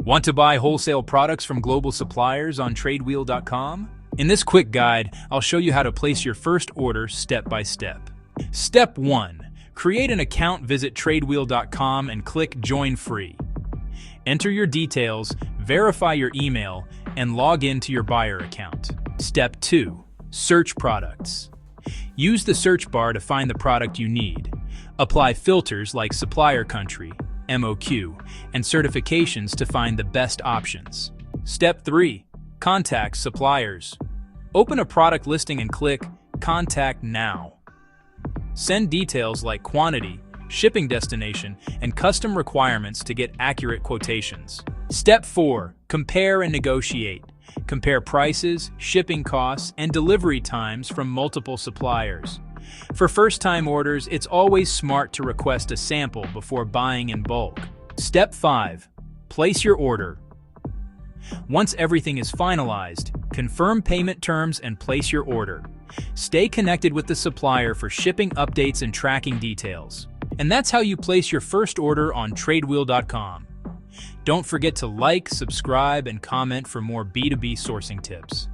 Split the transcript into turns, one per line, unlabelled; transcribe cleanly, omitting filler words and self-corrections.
Want to buy wholesale products from global suppliers on Tradewheel.com? In this quick guide, I'll show you how to place your first order step by step. Step 1. Create an account. Visit Tradewheel.com and click Join Free. Enter your details, verify your email, and log in to your buyer account. Step 2. Search products. Use the search bar to find the product you need. Apply filters like supplier country, MOQ, and certifications to find the best options. Step 3. Contact suppliers. Open a product listing and click Contact Now. Send details like quantity, shipping destination, and custom requirements to get accurate quotations. Step 4. Compare and negotiate. Compare prices, shipping costs, and delivery times from multiple suppliers. For first-time orders, it's always smart to request a sample before buying in bulk. Step 5. Place your order. Once everything is finalized, confirm payment terms and place your order. Stay connected with the supplier for shipping updates and tracking details. And that's how you place your first order on Tradewheel.com. Don't forget to like, subscribe, and comment for more B2B sourcing tips.